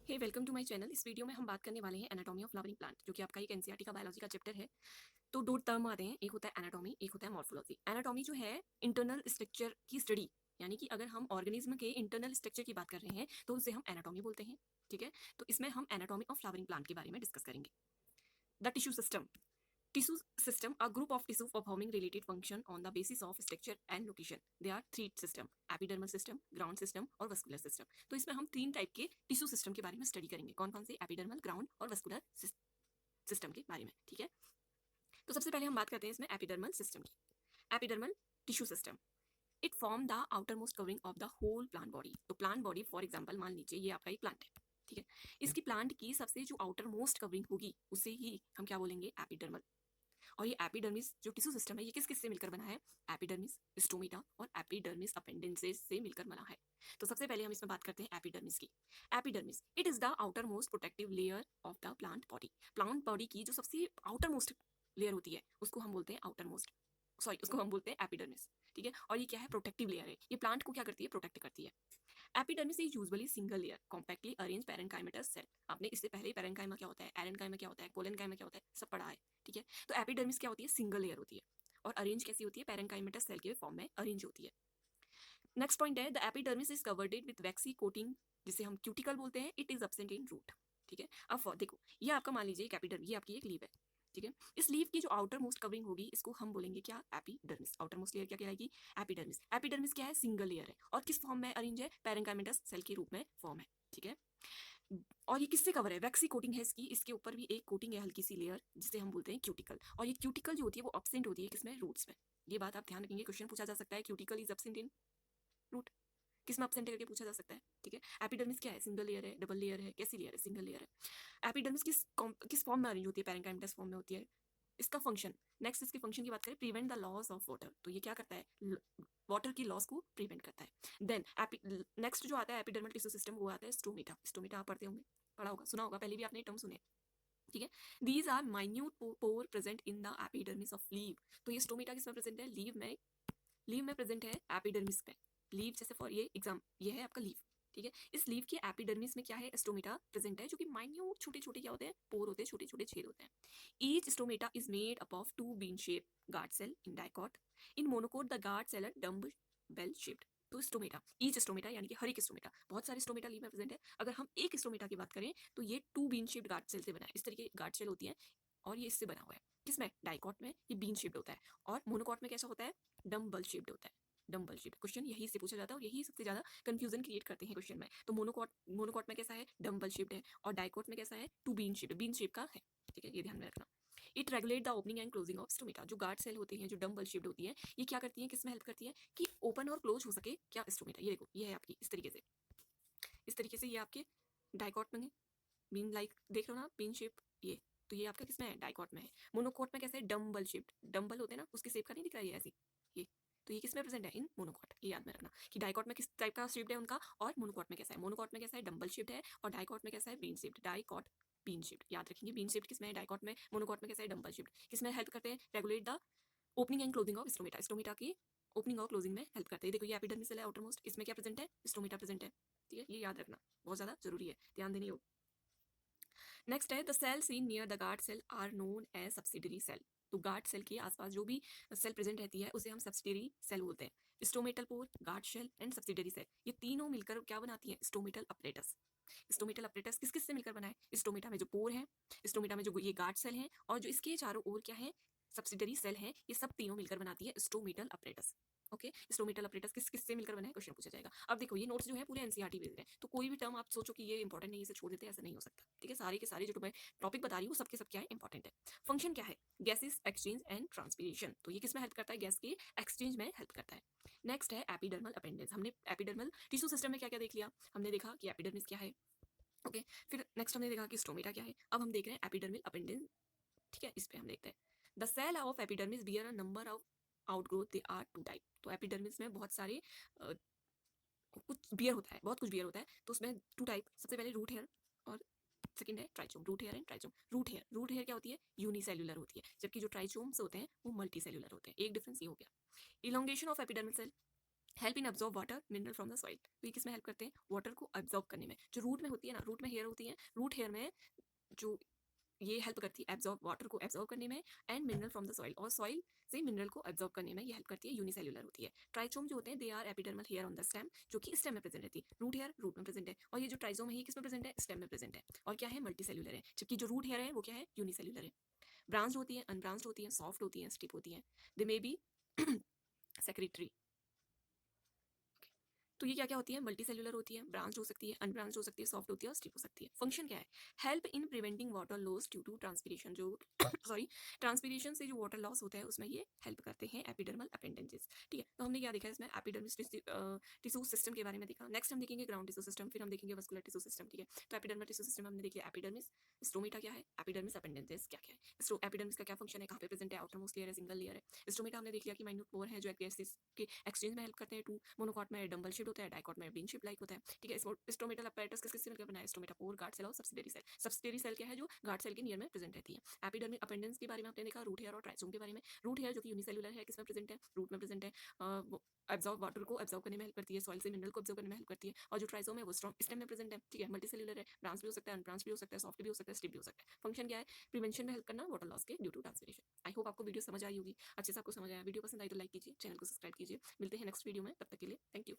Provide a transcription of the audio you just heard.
Hey welcome to my channel. इस video में हम बात करने वाले हैं एनाटॉमी ऑफ फ्लावरिंग प्लांट, जो कि आपका एक एनसीईआरटी का बायोलॉजी का चैप्टर है। तो दो टर्म आते हैं, एक होता है एनाटॉमी, एक होता है मॉर्फोलॉजी। एनाटॉमी जो है इंटरनल स्ट्रक्चर की स्टडी, यानी कि अगर हम ऑर्गेनिज्म के इंटरनल स्ट्रक्चर की बात कर रहे हैं तो उसे हम एनाटॉमी बोलते हैं। ठीक है, तो इसमें हम एनाटॉमी ऑफ फ्लावरिंग प्लांट के बारे में डिस्कस करेंगे। The tissue system. Tissue system, a group of tissue performing related function on the basis of structure and location. There are three system: epidermal system, ground system और vascular system. तो इसमें हम तीन type के tissue system के बारे में study करेंगे। कौन कौन से? एपिडर्मल, ग्राउंड और वस्कुलर सिस्टम के बारे में। ठीक है, तो सबसे पहले हम बात करते हैं इसमें एपिडर्मल सिस्टम की। Epidermal tissue system, it form the outermost covering of the whole plant body. तो प्लांट बॉडी फॉर एग्जाम्पल मान लीजिए ये आपका एक प्लांट है। ठीक है, इसकी प्लांट की सबसे जो आउटर मोस्ट कवरिंग होगी उसे ही हम क्या बोलेंगे? एपिडर्मल। और ये एपिडर्मिस जो टिश्यू सिस्टम है ये किस किस से मिलकर बना है? एपिडर्मिस, स्टोमेटा और एपिडर्मिस अपेंडेंसेस से मिलकर बना है। तो सबसे पहले हम इसमें बात करते हैं एपिडर्मिस की। Epidermis, it is the outer most protective layer of the plant body. Plant body की जो सबसे आउटर मोस्ट लेयर होती है उसको हम बोलते हैं आउटर मोस्ट, सॉरी उसको हम बोलते हैं एपिडर्मिस। ठीक है, और ये क्या है? प्रोटेक्टिव लेयर है। ये प्लांट को क्या करती है? प्रोटेक्ट करती है। Epidermis is usually single layer compactly arrange parenchymatous cell. आपने इससे पहले पैरेन्काइमा क्या होता है, एरेन्काइमा क्या होता है, कोलेन्काइमा क्या होता है, सब पढ़ा है। ठीक है, तो एपिडर्मिस क्या होती है? सिंगल लेयर होती है और अरेंज कैसी होती है? पैरेन्काइमेटस सेल के फॉर्म में अरेंज होती है। नेक्स्ट पॉइंट है the epidermis is covered with waxy coating, जिसे हम क्यूटिकल बोलते हैं। It is absent in root. ठीक है, अब देखो ये आपका मान लीजिए एक एपिडर्म, ये आपकी एक लीव है। ठीक है, इस लीव की जो आउटर मोस्ट कवरिंग होगी इसको हम बोलेंगे क्या? एपिडर्मिस। आउटर मोस्ट लेयर क्या कहलाएगी? एपिडर्मिस। एपिडर्मिस क्या है? सिंगल लेयर है और किस फॉर्म में अरेंज है? पैरेन्काइमेटस सेल के रूप में फॉर्म है। ठीक है, और ये किससे कवर है? वैक्सी कोटिंग है इसकी, इसके ऊपर भी एक कोटिंग है हल्की सी लेयर जिसे हम बोलते हैं क्यूटिकल। और ये क्यूटिकल जो होती है वो एब्सेंट होती है किसमें? रूट्स में। ये बात आप ध्यान रखेंगे, क्वेश्चन पूछा जा सकता है cuticle is absent in root, किस में एब्सेंट करके पूछा जा सकता है। ठीक है, एपिडर्मिस क्या है? सिंगल लेयर है, डबल लेयर है, कैसी लेयर है? सिंगल लेयर है। एपिडर्मिस किस फॉर्म में अरेंज होती है? पैरेन्काइमेटस फॉर्म में होती है। इसका फंक्शन, नेक्स्ट इसके फंक्शन की बात करें, prevent the loss of water. तो ये क्या करता है? वाटर की लॉस को प्रिवेंट करता है। देन नेक्स्ट जो आता है एपिडर्मल टिश्यू सिस्टम वो आता है स्टोमेटा। स्टोमेटा आप पढ़ते होंगे, पढ़ा होगा, सुना होगा, पहले भी आपने टर्म सुने। ठीक है, these are minute pore present in the epidermis of leave. तो ये स्टोमेटा किसमें प्रेजेंट है? लीव में। लीव में प्रेजेंट है एपिडर्मिस में। लीव जैसे फॉर ये एग्जाम, ये है आपका लीव। ठीक है, इस लीव के एपिडर्मिस में क्या है? स्टोमेटा प्रेजेंट है, जो कि माइन्यूट छोटे छोटे क्या होते हैं? पोर होते हैं, छोटे छोटे छेद होते हैं। Each stomata is made up of two bean shape guard cell in dicot. In monocot the guard cell are dumbbell shaped. तो स्टोमेटा, ईच स्टोमेटा यानी कि हर एक स्टोमेटा, बहुत सारे स्टोमेटा लीव में प्रेजेंट है। अगर हम एक स्टोमेटा की बात करें तो ये two bean shaped guard cell से बना है। इस तरीके गार्ड सेल होती है और ये इससे बना हुआ है। किसमें? डाइकॉट में ये बीन शेप्ड होता है। और मोनोकॉट में कैसा होता है? डम्बल शेप्ड होता है। Dumbbell shaped. क्वेश्चन यही से पूछा जाता है और यही सबसे ज्यादा कंफ्यूजन क्रिएट करते हैं क्वेश्चन में। तो मोनोकॉट में कैसा है? डम्बल शेप्ड है। और डाइकॉट में कैसा है? Two bean shaped, bean shape का है। ठीक है, ये ध्यान में रखना। It regulate the opening and closing of stomata. जो गार्ड सेल होती हैं, जो डम्बल शेप्ड होती है, ये क्या करती है? किसमें हेल्प करती है कि ओपन और क्लोज हो सके क्या? स्टोमेटा। ये देखो, ये है आपकी इस तरीके से, इस तरीके से ये आपके डाइकॉट में है। बीन लाइक देख रहे हो ना, बीन शेप। ये तो ये आपका किसमें है? डाइकॉट में है। मोनोकॉट में कैसे है? Dumbbell shaped. डम्बल होते हैं ना, उसके शेप का नहीं दिख रहा है ये ऐसी, ये तो ये किसमें प्रेजेंट है? इन मोनोकॉट। ये याद में रखना कि डाइकॉट में किस टाइप का शेप्ड है उनका और मोनोकॉट में कैसा है। मोनोकॉट में कैसा है? डम्बल शेप्ड है और डाइकॉट में कैसा है? Bean shaped. Dicot bean shaped याद रखेंगे। बीन शेप्ड किसमें है? डाइकॉट में। मोनोकॉट में कैसा है? Dumbbell shaped. किसमें हेल्प करते हैं? Regulate the opening and closing of stomata. Stomata की ओपनिंग और क्लोजिंग में हेल्प करते हैं। देखो ये एपिडर्मिस है आउटर मोस्ट, इसमें क्या प्रेजेंट है? स्टोमेटा प्रेजेंट है। ठीक है, ये याद रखना, बहुत ज्यादा जरूरी है, ध्यान देने योग। Next is the cell seen near the guard cell are known as subsidiary cell. तो गार्ड सेल के आसपास जो भी सेल प्रेजेंट रहती है उसे हम सब्सिडरी सेल बोलते हैं। Stomatal pore, guard cell and subsidiary cell, ये तीनों मिलकर क्या बनाती हैं? Stomatal apparatus. स्टोमेटल अपरेटस किस किस से मिलकर बना है? स्टोमेटा में जो पोर है, स्टोमेटा में जो ये गार्ड सेल है और जो इसके चारों ओर क्या है? सब्सिडरी सेल है। ये सब तीनों मिलकर बनाती है stomatal apparatus. Okay, stomatal apparatus किस किस से मिलकर बना है? क्वेश्चन पूछा जाएगा। अब देखो ये नोट्स जो है पूरे एनसीईआरटी बेस्ड है, तो कोई भी टर्म आप सोचो कि ये इंपॉर्टेंट नहीं, इसे छोड़ देते, ऐसा नहीं हो सकता। ठीक है, सारे के सारे जो मैं टॉपिक बता रही हूँ सबके सब क्या है? इंपॉर्टेंट है। फंक्शन क्या है? Gases exchange and transpiration. तो ये किस में हेल्प करता है? गैस के एक्सचेंज में हेल्प करता है। नेक्स्ट है एपिडर्मल अपेंडेंस। हमने एपिडर्मल टिश्यू सिस्टम में क्या क्या देख लिया? हमने देखा कि एपिडर्मिस क्या है। ओके, फिर नेक्स्ट हमने देखा कि स्टोमेटा क्या है। अब हम देख रहे हैं एपिडर्मल अपेंडेंस। ठीक है, इस पे हम देखते हैं। The cell of epidermis bear a number of outgrowth, they are two type. तो एपिडर्मिस में बहुत सारे कुछ बियर होता है, बहुत कुछ बियर होता है। तो उसमें टू टाइप, सबसे पहले रूट हेयर और सेकंड है trichome. Root hair and trichome. Root hair क्या होती है? यूनिसेल्युलर होती है, जबकि जो ट्राइचोम्स होते हैं वो मल्टी सेल्युलर होते हैं। एक डिफरेंस ये हो गया। Elongation of epidermal cell, help in absorb water mineral from the soil. तो ये किस में हेल्प करते हैं? वाटर को एब्जॉर्ब करने में। जो रूट में होती है ना, रूट में हेयर होती है, रूट हेयर में जो ये हेल्प करती है एब्जॉर्ब, वाटर को एब्जॉर्ब करने में, and mineral from the soil, और सॉइल से मिनरल को एब्जॉर्ब करने में ये हेल्प करती है, यूनिसेल्युलर होती है। ट्राइचोम जो होते हैं they are epidermal hair on the stem, जो कि स्टेम में प्रेजेंट रहती है। रूट हेयर रूट में प्रेजेंट है, और ये जो ट्राइजोम है ये किस में प्रेजेंट है? स्टेम में प्रेजेंट है, और क्या है? मल्टी सेल्युलर है। जबकि जो रूट हेयर है वो क्या है? यूनिसेल्युलर है। ब्रांच होती है, अनब्रांच होती है, सॉफ्ट होती है, स्टिप होती है। दे मे बी सेक्रेटरी। तो ये क्या क्या होती है? मल्टी सेल्युलर होती है, ब्रांच हो सकती है, अनब्रांच हो सकती है, सॉफ्ट होती है और स्टिप हो सकती है। फंक्शन क्या है? Help in preventing water loss due to transpiration. जो सॉरी, ट्रांसपीरेशन से जो वाटर लॉस होता है उसमें ये हेल्प करते हैं एपिडर्मल अपेंडेजेस। ठीक है, तो हमने क्या देखा है इसमें? एपिडर्मिस टिश्यू सिस्टम के बारे में देखा। नेक्स्ट हम देखेंगे ग्राउंड टिश्यू सिस्टम, फिर हम देखेंगे वस्कुलर टिश्यू सिस्टम। ठीक है, तो एपिडर्मल टिश्यू सिस्टम हमने देखी एपिडर्मिस। स्टोमेटा क्या है? एपिडर्मिस अपेंडेजेस क्या क्या है? एपिडर्मिस का क्या फंक्शन है? कहाँ पे प्रेजेंट है? आउटर मोस्ट लेयर है, सिंगल लेयर है। स्टोमेटा हमने देख लिया कि माइन्यूट पोर है जो गैसेस के एक्सचेंज में हेल्प करते हैं। टू मोनोकॉट में डबल शेड होता है, डाइकॉट में बीन शेप लाइक होता है। ठीक है, स्टोमेटल अपैरेटस किस किससे मिलकर बना है? स्टोमेटापोर, गार्ड सेल और सब्सिडियरी सेल। सब्सिडियरी सेल क्या है? जो गार्ड सेल के नियर में प्रेजेंट रहती है। एपिडर्मिक अपेंडेंस के बारे में आपने देखा, रूट हेयर और ट्राइसोम के बारे में। रूट हेयर जो कि यूनिसेल्युलर है, किसमें प्रेजेंट है? रूट में प्रेजेंट है। एब्जॉर्ब वाटर को एब्जॉर्ब करने में हेल्प करती है, सॉइल से मिनरल को एब्जॉर्ब करने में हेल्प करती है। और जो ट्राइसोम है वो स्टेम में प्रेजेंट है। ठीक है, मल्टी सेल्युलर है, ब्रांच भी हो सकता है, अनब्रांच भी हो सकता है, सॉफ्ट भी हो सकता है, स्टिप भी हो सकता है। फंक्शन क्या है? प्रिवेंशन में हेल्प करना वाटर लॉस के due to transpiration. I hope आपको वीडियो समझ आई होगी, अच्छे से आपको समझ आया। वीडियो पसंद आई तो लाइक कीजिए, चैनल को सब्सक्राइब कीजिए। मिलते हैं नेक्स्ट वीडियो में, तब तक के लिए थैंक यू।